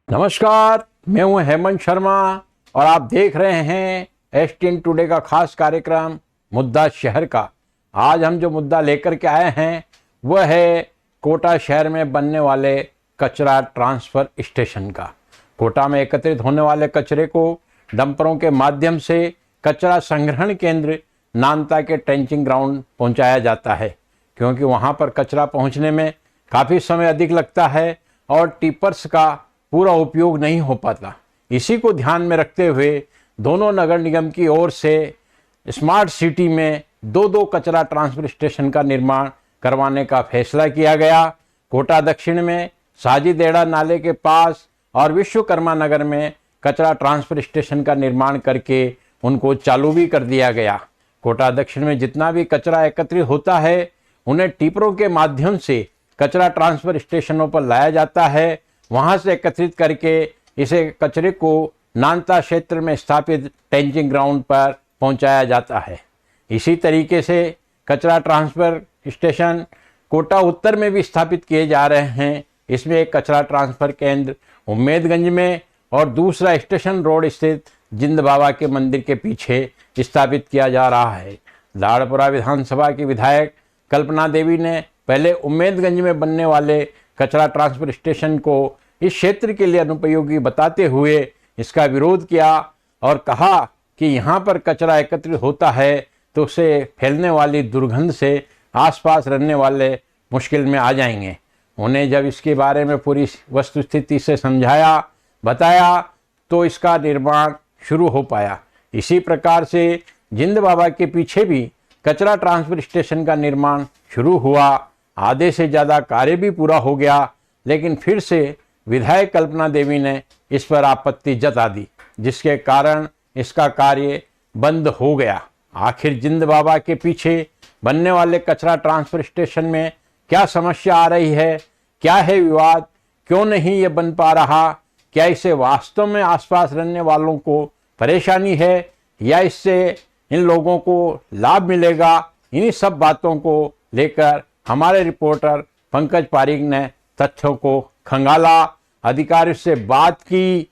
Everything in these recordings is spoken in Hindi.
नमस्कार, मैं हूं हेमंत शर्मा और आप देख रहे हैं एसटीएन टुडे का खास कार्यक्रम मुद्दा शहर का। आज हम जो मुद्दा लेकर के आए हैं वह है कोटा शहर में बनने वाले कचरा ट्रांसफ़र स्टेशन का। कोटा में एकत्रित होने वाले कचरे को डंपरों के माध्यम से कचरा संग्रहण केंद्र नानता के ट्रेंचिंग ग्राउंड पहुंचाया जाता है, क्योंकि वहां पर कचरा पहुंचने में काफ़ी समय अधिक लगता है और टिपर्स का पूरा उपयोग नहीं हो पाता। इसी को ध्यान में रखते हुए दोनों नगर निगम की ओर से स्मार्ट सिटी में दो कचरा ट्रांसफर स्टेशन का निर्माण करवाने का फैसला किया गया। कोटा दक्षिण में साजिदेड़ा नाले के पास और विश्वकर्मा नगर में कचरा ट्रांसफर स्टेशन का निर्माण करके उनको चालू भी कर दिया गया। कोटा दक्षिण में जितना भी कचरा एकत्रित होता है उन्हें टिपरों के माध्यम से कचरा ट्रांसफर स्टेशनों पर लाया जाता है। वहां से एकत्रित करके इसे कचरे को नानता क्षेत्र में स्थापित ट्रेंचिंग ग्राउंड पर पहुंचाया जाता है। इसी तरीके से कचरा ट्रांसफर स्टेशन कोटा उत्तर में भी स्थापित किए जा रहे हैं। इसमें एक कचरा ट्रांसफर केंद्र उम्मेदगंज में और दूसरा स्टेशन रोड स्थित जिंद बाबा के मंदिर के पीछे स्थापित किया जा रहा है। लाड़पुरा विधानसभा की विधायक कल्पना देवी ने पहले उम्मेदगंज में बनने वाले कचरा ट्रांसफर स्टेशन को इस क्षेत्र के लिए अनुपयोगी बताते हुए इसका विरोध किया और कहा कि यहाँ पर कचरा एकत्रित होता है तो उसे फैलने वाली दुर्गंध से आसपास रहने वाले मुश्किल में आ जाएंगे। उन्हें जब इसके बारे में पूरी वस्तुस्थिति से समझाया बताया तो इसका निर्माण शुरू हो पाया। इसी प्रकार से जिंद बाबा के पीछे भी कचरा ट्रांसफर स्टेशन का निर्माण शुरू हुआ। आधे से ज़्यादा कार्य भी पूरा हो गया, लेकिन फिर से विधायक कल्पना देवी ने इस पर आपत्ति जता दी, जिसके कारण इसका कार्य बंद हो गया। आखिर जिंद बाबा के पीछे बनने वाले कचरा ट्रांसफर स्टेशन में क्या समस्या आ रही है, क्या है विवाद, क्यों नहीं ये बन पा रहा, क्या इससे वास्तव में आसपास रहने वालों को परेशानी है या इससे इन लोगों को लाभ मिलेगा, इन्हीं सब बातों को लेकर हमारे रिपोर्टर पंकज पारीक ने तथ्यों को खंगाला। अधिकारियों से बात की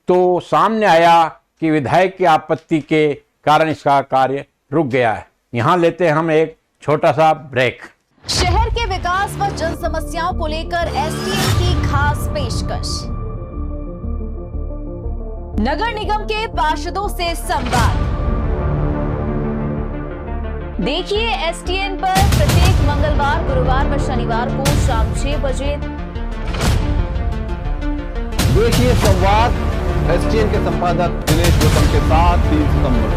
तो सामने आया कि विधायक की आपत्ति के कारण इसका कार्य रुक गया है। यहाँ लेते हैं हम एक छोटा सा ब्रेक। शहर के विकास व जन समस्याओं को लेकर एसटीएन की खास पेशकश। नगर निगम के पार्षदों से संवाद देखिए एसटीएन पर प्रत्येक मंगलवार, गुरुवार व शनिवार को शाम 6 बजे। देखिए संवाद एसटीएन के संपादक दिनेश गौतम के साथ 3 सितंबर।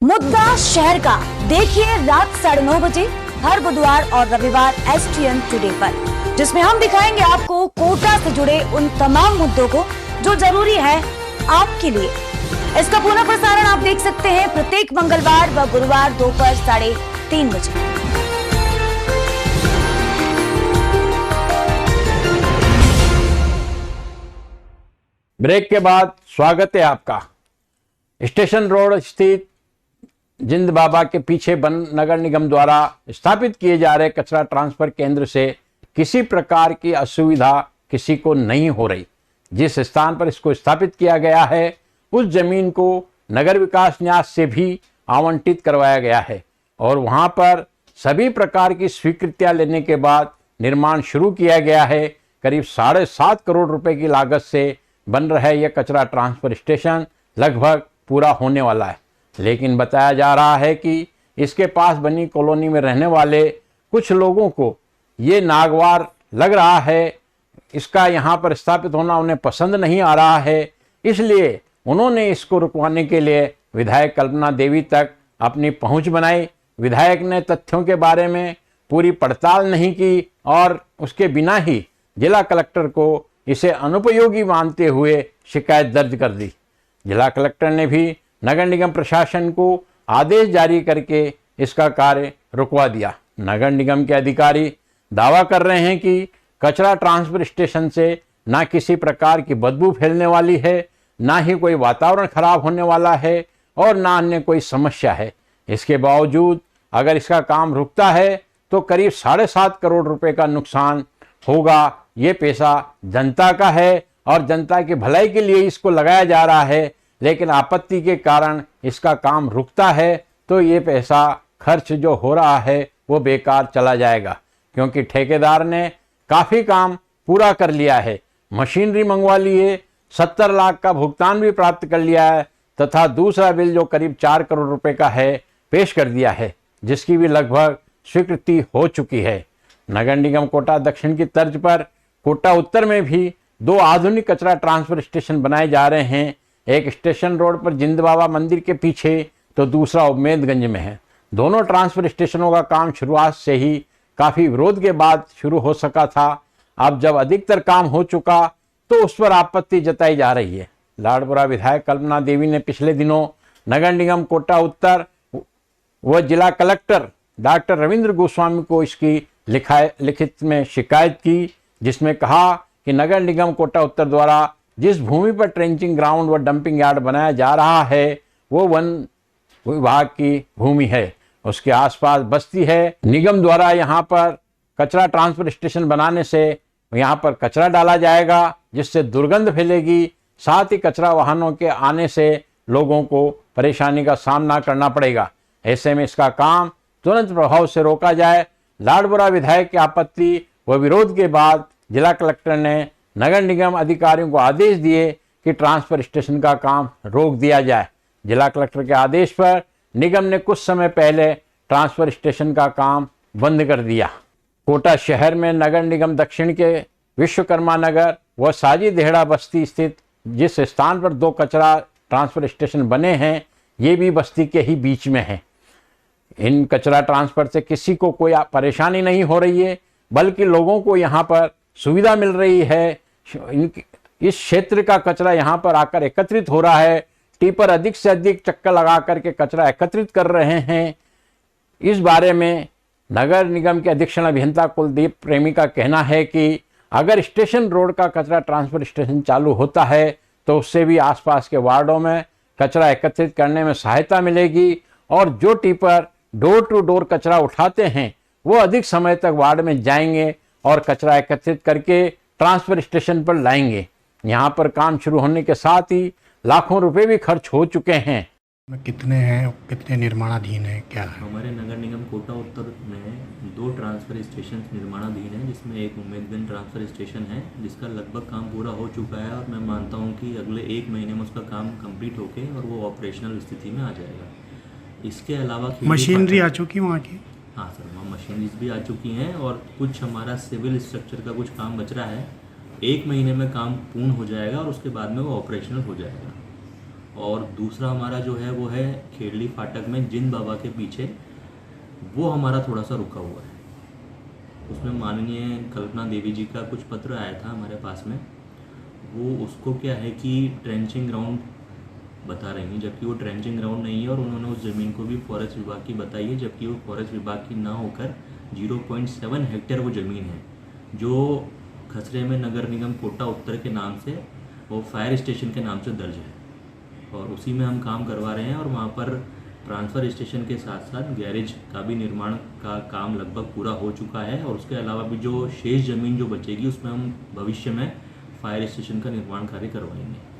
मुद्दा शहर का देखिए रात 9:30 बजे हर बुधवार और रविवार एसटीएन टुडे पर, जिसमें हम दिखाएंगे आपको कोटा से जुड़े उन तमाम मुद्दों को जो जरूरी है आपके लिए। इसका पुनः प्रसारण आप देख सकते हैं प्रत्येक मंगलवार व गुरुवार दोपहर 3:30 बजे। ब्रेक के बाद स्वागत है आपका। स्टेशन रोड स्थित जिंद बाबा के पीछे नगर निगम द्वारा स्थापित किए जा रहे कचरा ट्रांसफर केंद्र से किसी प्रकार की असुविधा किसी को नहीं हो रही। जिस स्थान पर इसको स्थापित किया गया है उस जमीन को नगर विकास न्यास से भी आवंटित करवाया गया है और वहां पर सभी प्रकार की स्वीकृतियां लेने के बाद निर्माण शुरू किया गया है। करीब 7.5 करोड़ रुपए की लागत से बन रहा है यह कचरा ट्रांसफर स्टेशन लगभग पूरा होने वाला है। लेकिन बताया जा रहा है कि इसके पास बनी कॉलोनी में रहने वाले कुछ लोगों को ये नागवार लग रहा है, इसका यहाँ पर स्थापित होना उन्हें पसंद नहीं आ रहा है। इसलिए उन्होंने इसको रुकवाने के लिए विधायक कल्पना देवी तक अपनी पहुंच बनाई। विधायक ने तथ्यों के बारे में पूरी पड़ताल नहीं की और उसके बिना ही जिला कलेक्टर को इसे अनुपयोगी मानते हुए शिकायत दर्ज कर दी। जिला कलेक्टर ने भी नगर निगम प्रशासन को आदेश जारी करके इसका कार्य रुकवा दिया। नगर निगम के अधिकारी दावा कर रहे हैं कि कचरा ट्रांसफर स्टेशन से ना किसी प्रकार की बदबू फैलने वाली है, ना ही कोई वातावरण खराब होने वाला है और ना अन्य कोई समस्या है। इसके बावजूद अगर इसका काम रुकता है तो करीब 7.5 करोड़ रुपए का नुकसान होगा। ये पैसा जनता का है और जनता की भलाई के लिए इसको लगाया जा रहा है, लेकिन आपत्ति के कारण इसका काम रुकता है तो ये पैसा खर्च जो हो रहा है वो बेकार चला जाएगा, क्योंकि ठेकेदार ने काफ़ी काम पूरा कर लिया है, मशीनरी मंगवा ली है, 70 लाख का भुगतान भी प्राप्त कर लिया है तथा दूसरा बिल जो करीब 4 करोड़ रुपए का है पेश कर दिया है, जिसकी भी लगभग स्वीकृति हो चुकी है। नगर निगम कोटा दक्षिण की तर्ज पर कोटा उत्तर में भी 2 आधुनिक कचरा ट्रांसफर स्टेशन बनाए जा रहे हैं। एक स्टेशन रोड पर जिंद बाबा मंदिर के पीछे तो दूसरा उम्मेदगंज में है। दोनों ट्रांसफर स्टेशनों का काम शुरुआत से ही काफ़ी विरोध के बाद शुरू हो सका था। अब जब अधिकतर काम हो चुका तो उस पर आपत्ति जताई जा रही है। लाडपुरा विधायक कल्पना देवी ने पिछले दिनों नगर निगम कोटा उत्तर व जिला कलेक्टर डॉक्टर रविंद्र गोस्वामी को इसकी लिखित में शिकायत की, जिसमें कहा कि नगर निगम कोटा उत्तर द्वारा जिस भूमि पर ट्रेंचिंग ग्राउंड व डंपिंग यार्ड बनाया जा रहा है वो वन विभाग की भूमि है, उसके आसपास बस्ती है। निगम द्वारा यहाँ पर कचरा ट्रांसफर स्टेशन बनाने से यहाँ पर कचरा डाला जाएगा, जिससे दुर्गंध फैलेगी, साथ ही कचरा वाहनों के आने से लोगों को परेशानी का सामना करना पड़ेगा। ऐसे में इसका काम तुरंत प्रभाव से रोका जाए। लाडपुरा विधायक की आपत्ति व विरोध के बाद जिला कलेक्टर ने नगर निगम अधिकारियों को आदेश दिए कि ट्रांसफर स्टेशन का काम रोक दिया जाए। जिला कलेक्टर के आदेश पर निगम ने कुछ समय पहले ट्रांसफर स्टेशन का काम बंद कर दिया। कोटा शहर में नगर निगम दक्षिण के विश्वकर्मा नगर व साजी देहड़ा बस्ती स्थित जिस स्थान पर 2 कचरा ट्रांसफर स्टेशन बने हैं, ये भी बस्ती के ही बीच में है। इन कचरा ट्रांसफर से किसी को कोई परेशानी नहीं हो रही है, बल्कि लोगों को यहाँ पर सुविधा मिल रही है। इस क्षेत्र का कचरा यहाँ पर आकर एकत्रित हो रहा है। टिपर अधिक से अधिक चक्कर लगा करके कचरा एकत्रित कर रहे हैं। इस बारे में नगर निगम के अधीक्षण अभियंता कुलदीप प्रेमी का कहना है कि अगर स्टेशन रोड का कचरा ट्रांसफर स्टेशन चालू होता है तो उससे भी आसपास के वार्डों में कचरा एकत्रित करने में सहायता मिलेगी और जो टिपर डोर टू डोर कचरा उठाते हैं वो अधिक समय तक वार्ड में जाएंगे और कचरा एकत्रित करके ट्रांसफर स्टेशन पर लाएंगे। यहाँ पर काम शुरू होने के साथ ही लाखों रुपए भी खर्च हो चुके हैं। कितने हैं, कितने निर्माणाधीन हैं, क्या है? हमारे नगर निगम कोटा उत्तर में 2 ट्रांसफ़र स्टेशन निर्माणाधीन हैं, जिसमें एक उम्मेदगंज ट्रांसफ़र स्टेशन है जिसका लगभग काम पूरा हो चुका है और मैं मानता हूं कि अगले 1 महीने में उसका काम कंप्लीट होके और वो ऑपरेशनल स्थिति में आ जाएगा। इसके अलावा मशीनरी आ चुकी वहाँ की? हाँ सर, वहाँ मशीनरीज भी आ चुकी हैं और कुछ हमारा सिविल स्ट्रक्चर का कुछ काम बच रहा है। 1 महीने में काम पूर्ण हो जाएगा और उसके बाद में वो ऑपरेशनल हो जाएगा। और दूसरा हमारा जो है वो है खेड़ली फाटक में जिंद बाबा के पीछे, वो हमारा थोड़ा सा रुका हुआ है। उसमें माननीय कल्पना देवी जी का कुछ पत्र आया था हमारे पास में। वो उसको क्या है कि ट्रेंचिंग ग्राउंड बता रही हैं, जबकि वो ट्रेंचिंग ग्राउंड नहीं है और उन्होंने उस ज़मीन को भी फॉरेस्ट विभाग की बताई है, जबकि वो फॉरेस्ट विभाग की ना होकर 0.7 हेक्टेयर वो ज़मीन है जो खसरे में नगर निगम कोटा उत्तर के नाम से वो फायर स्टेशन के नाम से दर्ज है और उसी में हम काम करवा रहे हैं। और वहाँ पर ट्रांसफ़र स्टेशन के साथ साथ गैरेज का भी निर्माण का काम लगभग पूरा हो चुका है और उसके अलावा भी जो शेष ज़मीन जो बचेगी उसमें हम भविष्य में फायर स्टेशन का निर्माण कार्य करवाएंगे।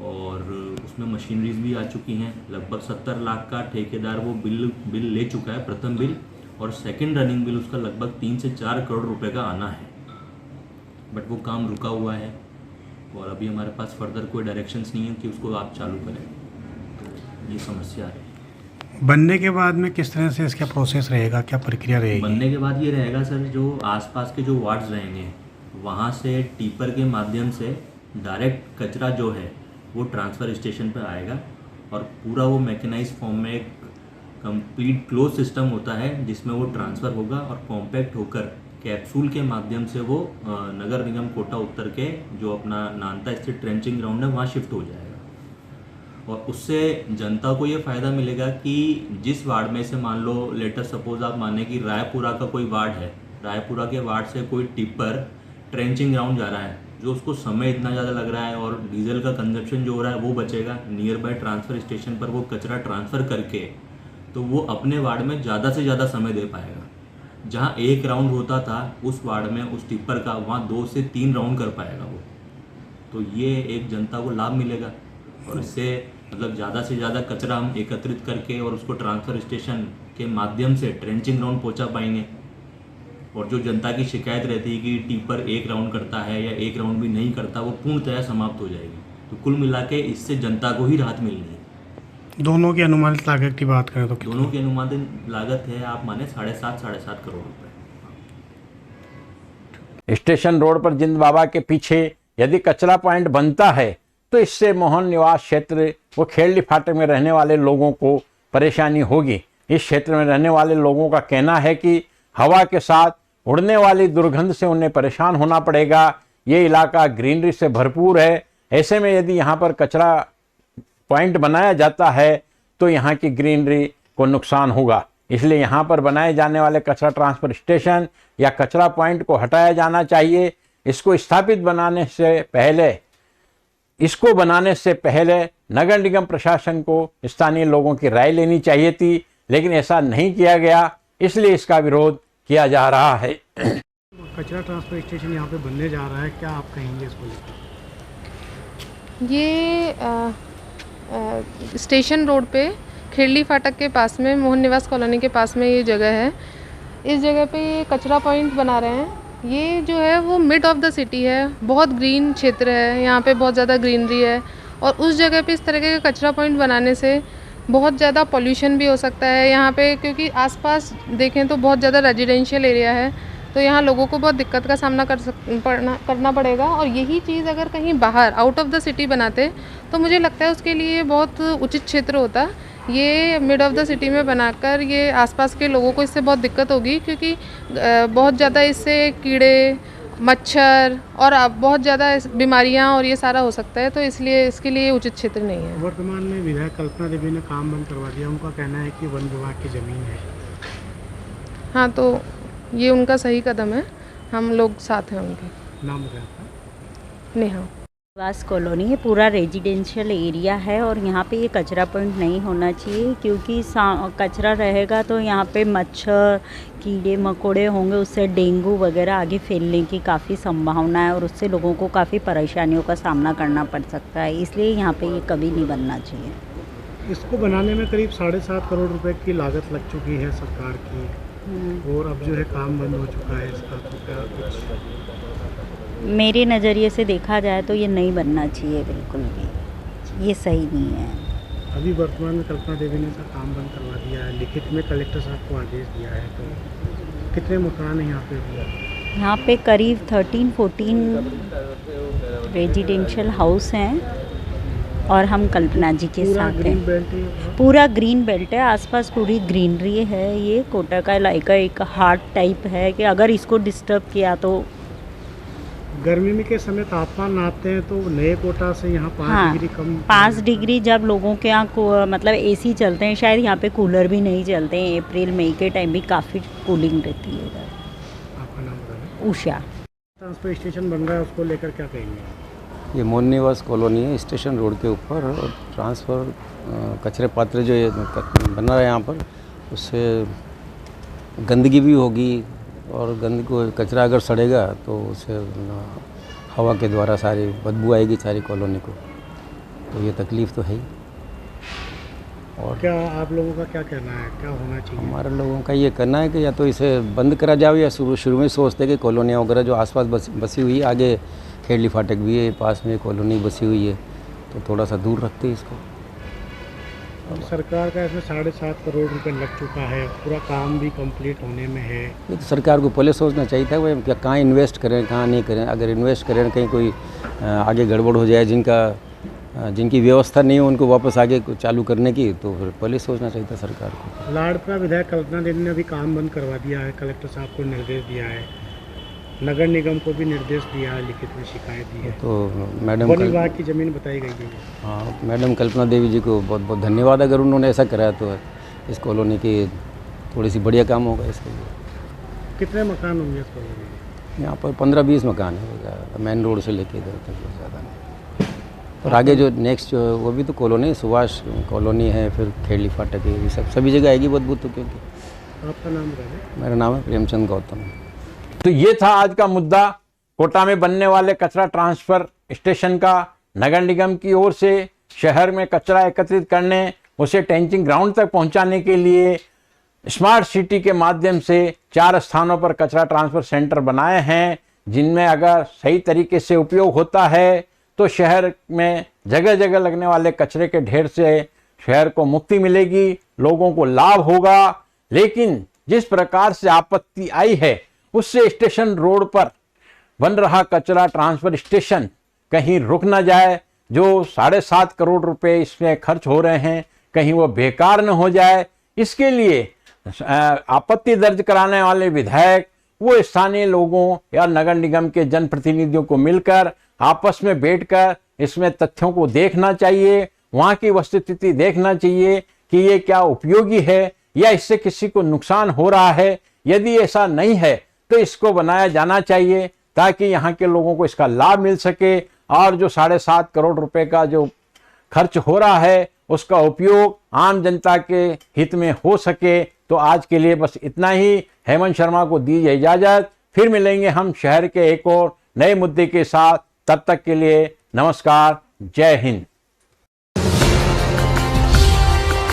और उसमें मशीनरीज भी आ चुकी हैं। लगभग 70 लाख का ठेकेदार वो बिल ले चुका है, प्रथम बिल, और सेकंड रनिंग बिल उसका लगभग 3 से 4 करोड़ रुपए का आना है, बट वो काम रुका हुआ है और अभी हमारे पास फर्दर कोई डायरेक्शंस नहीं है कि उसको आप चालू करें। तो ये समस्या है। बनने के बाद में किस तरह से इसका प्रोसेस रहेगा, क्या प्रक्रिया रहेगी? बनने के बाद ये रहेगा सर, जो आसपास के जो वार्ड्स रहेंगे वहाँ से टिपर के माध्यम से डायरेक्ट कचरा जो है वो ट्रांसफ़र स्टेशन पर आएगा और पूरा वो मैकेनाइज फॉर्म में एक कंप्लीट क्लोज सिस्टम होता है जिसमें वो ट्रांसफ़र होगा और कॉम्पैक्ट होकर कैप्सूल के माध्यम से वो नगर निगम कोटा उत्तर के जो अपना नानता स्थित ट्रेंचिंग ग्राउंड है वहाँ शिफ्ट हो जाएगा। और उससे जनता को ये फ़ायदा मिलेगा कि जिस वार्ड में से मान लो लेटर सपोज आप माने कि रायपुरा का कोई वार्ड है, रायपुरा के वार्ड से कोई टिप्पर ट्रेंचिंग ग्राउंड जा रहा है, जो उसको समय इतना ज़्यादा लग रहा है और डीजल का कंजप्शन जो हो रहा है वो बचेगा। नियर बाय ट्रांसफ़र स्टेशन पर वो कचरा ट्रांसफ़र करके तो वो अपने वार्ड में ज़्यादा से ज़्यादा समय दे पाएगा। जहाँ 1 राउंड होता था उस वार्ड में उस टिप्पर का, वहाँ 2 से 3 राउंड कर पाएगा वो। तो ये एक जनता को लाभ मिलेगा और इससे मतलब ज़्यादा से ज़्यादा कचरा हम एकत्रित करके और उसको ट्रांसफ़र स्टेशन के माध्यम से ट्रेंचिंग राउंड पहुंचा पाएंगे। और जो जनता की शिकायत रहती है कि टिप्पर 1 राउंड करता है या 1 राउंड भी नहीं करता, वो पूर्णतः समाप्त हो जाएगी। तो कुल मिला के इससे जनता को ही राहत मिलनी है। दोनों की अनुमानित लागत की बात करें तो कितनी? दोनों की अनुमानित लागत है आप माने 7.5 करोड़ रुपए। स्टेशन रोड पर जिंद बाबा के पीछे यदि कचरा पॉइंट बनता है तो इससे मोहन निवास क्षेत्र व खेड़ली फाटक में रहने वाले लोगों को परेशानी होगी। इस क्षेत्र में रहने वाले लोगों का कहना है कि हवा के साथ उड़ने वाली दुर्गंध से उन्हें परेशान होना पड़ेगा। ये इलाका ग्रीनरी से भरपूर है। ऐसे में यदि यहाँ पर कचरा पॉइंट बनाया जाता है तो यहाँ की ग्रीनरी को नुकसान होगा। इसलिए यहाँ पर बनाए जाने वाले कचरा ट्रांसफर स्टेशन या कचरा पॉइंट को हटाया जाना चाहिए। इसको बनाने से पहले नगर निगम प्रशासन को स्थानीय लोगों की राय लेनी चाहिए थी, लेकिन ऐसा नहीं किया गया, इसलिए इसका विरोध किया जा रहा है। कचरा ट्रांसफर स्टेशन यहाँ पे बनने जा रहा है, क्या आप कहेंगे इसको लेकर? ये स्टेशन रोड पे खेड़ली फाटक के पास में मोहन निवास कॉलोनी के पास में ये जगह है। इस जगह पे ये कचरा पॉइंट बना रहे हैं। ये जो है वो मिड ऑफ द सिटी है, बहुत ग्रीन क्षेत्र है, यहाँ पे बहुत ज़्यादा ग्रीनरी है और उस जगह पे इस तरह के कचरा पॉइंट बनाने से बहुत ज़्यादा पॉल्यूशन भी हो सकता है यहाँ पे, क्योंकि आसपास देखें तो बहुत ज़्यादा रेजिडेंशियल एरिया है, तो यहाँ लोगों को बहुत दिक्कत का सामना करना पड़ेगा। और यही चीज़ अगर कहीं बाहर आउट ऑफ द सिटी बनाते तो मुझे लगता है उसके लिए बहुत उचित क्षेत्र होता। ये मिड ऑफ द सिटी में बनाकर ये आसपास के लोगों को इससे बहुत दिक्कत होगी, क्योंकि बहुत ज़्यादा इससे कीड़े, मच्छर और बहुत ज़्यादा बीमारियां और ये सारा हो सकता है, तो इसलिए इसके लिए उचित क्षेत्र नहीं है। वर्तमान में विधायक कल्पना देवी ने काम बंद करवा दिया। उनका कहना है कि वन विभाग की ज़मीन है। हाँ, तो ये उनका सही कदम है, हम लोग साथ हैं उनके। नाम बताया आपका? नेहा। निवास कॉलोनी है, पूरा रेजिडेंशियल एरिया है और यहाँ पे ये कचरा पॉइंट नहीं होना चाहिए, क्योंकि कचरा रहेगा तो यहाँ पे मच्छर, कीड़े मकोड़े होंगे, उससे डेंगू वगैरह आगे फैलने की काफ़ी संभावना है और उससे लोगों को काफ़ी परेशानियों का सामना करना पड़ सकता है। इसलिए यहाँ पे ये कभी नहीं बनना चाहिए। इसको बनाने में करीब 7.5 करोड़ रुपए की लागत लग चुकी है सरकार की, और अब जो है काम बंद हो चुका है इसका, तो क्या कुछ? मेरे नज़रिए से देखा जाए तो ये नहीं बनना चाहिए, बिल्कुल भी ये सही नहीं है। अभी वर्तमान में कल्पना देवी ने इसका काम बंद करवा दिया है, लिखित में कलेक्टर साहब को आदेश दिया है। तो कितने मकान हैं यहाँ पे? यहाँ पे करीब 13-14 रेजिडेंशियल हाउस हैं और हम कल्पना जी के साथ हैं। पूरा ग्रीन बेल्ट है, आसपास पूरी ग्रीनरी है। ये कोटा का इलाका एक हार्ट टाइप है कि अगर इसको डिस्टर्ब किया तो गर्मी में के समय तापमान नापते हैं तो नए कोटा से यहाँ 5 डिग्री कम। 5 डिग्री जब लोगों के यहाँ मतलब एसी चलते हैं, शायद यहाँ पे कूलर भी नहीं चलते हैं। अप्रैल मई के टाइम भी काफ़ी कूलिंग रहती है इधर। आपका नाम बताएं? उषा। ट्रांसफर स्टेशन बन रहा है, उसको लेकर क्या कहेंगे? ये मोहन निवास कॉलोनी है, स्टेशन रोड के ऊपर, और ट्रांसफ़र कचरे पात्र जो ये बन रहा है यहाँ पर, उससे गंदगी भी होगी और कचरा अगर सड़ेगा तो उससे हवा के द्वारा सारी बदबू आएगी सारी कॉलोनी को, तो ये तकलीफ़ तो है ही। और क्या आप लोगों का क्या कहना है, क्या होना चाहिए? हमारे लोगों का ये कहना है कि या तो इसे बंद करा जाए, या शुरू में सोचते कि कॉलोनियाँ वगैरह जो आसपास बसी हुई है, आगे खेड़ली फाटक भी है, पास में कॉलोनी बसी हुई है, तो थोड़ा सा दूर रखते इसको। सरकार का इसमें 7.5 करोड़ रुपए लग चुका है, पूरा काम भी कंप्लीट होने में है। ये तो सरकार को पहले सोचना चाहिए था वो क्या कहाँ इन्वेस्ट करें, कहाँ नहीं करें। अगर इन्वेस्ट करें कहीं कोई आगे गड़बड़ हो जाए, जिनकी व्यवस्था नहीं हो उनको वापस आगे चालू करने की, तो फिर पहले सोचना चाहिए था सरकार को। लाड़पा विधायक कल्पना देवी ने अभी काम बंद करवा दिया है, कलेक्टर साहब को निर्देश दिया है, नगर निगम को भी निर्देश दिया है, लिखित में शिकायत दी है। तो मैडम वन विभाग की ज़मीन बताई गई है। हाँ, मैडम कल्पना देवी जी को बहुत बहुत धन्यवाद। अगर उन्होंने ऐसा कराया तो इस कॉलोनी की थोड़ी सी बढ़िया काम होगा इसके लिए। कितने मकान होंगे इस कॉलोनी में? यहाँ पर 15-20 मकान है, मेन रोड से लेके इधर तक ज़्यादा नहीं। और आगे जो नेक्स्ट जो वो भी तो कॉलोनी, सुभाष कॉलोनी है, फिर खेड़ी फाटक है, ये सब सभी जगह आएगी बदबू तो। क्योंकि आपका नाम क्या है? मेरा नाम है प्रेमचंद गौतम। तो ये था आज का मुद्दा, कोटा में बनने वाले कचरा ट्रांसफर स्टेशन का। नगर निगम की ओर से शहर में कचरा एकत्रित करने, उसे टेंचिंग ग्राउंड तक पहुंचाने के लिए स्मार्ट सिटी के माध्यम से 4 स्थानों पर कचरा ट्रांसफर सेंटर बनाए हैं, जिनमें अगर सही तरीके से उपयोग होता है तो शहर में जगह जगह लगने वाले कचरे के ढेर से शहर को मुक्ति मिलेगी, लोगों को लाभ होगा। लेकिन जिस प्रकार से आपत्ति आई है, उससे स्टेशन रोड पर बन रहा कचरा ट्रांसफर स्टेशन कहीं रुक न जाए। जो 7.5 करोड़ रुपए इसमें खर्च हो रहे हैं, कहीं वो बेकार न हो जाए, इसके लिए आपत्ति दर्ज कराने वाले विधायक वो स्थानीय लोगों या नगर निगम के जनप्रतिनिधियों को मिलकर आपस में बैठकर इसमें तथ्यों को देखना चाहिए, वहाँ की वस्तुस्थिति देखना चाहिए कि ये क्या उपयोगी है या इससे किसी को नुकसान हो रहा है। यदि ऐसा नहीं है तो इसको बनाया जाना चाहिए ताकि यहाँ के लोगों को इसका लाभ मिल सके और जो 7.5 करोड़ रुपए का जो खर्च हो रहा है उसका उपयोग आम जनता के हित में हो सके। तो आज के लिए बस इतना ही। हेमंत शर्मा को दीजिए इजाजत, फिर मिलेंगे हम शहर के एक और नए मुद्दे के साथ। तब तक के लिए नमस्कार, जय हिंद।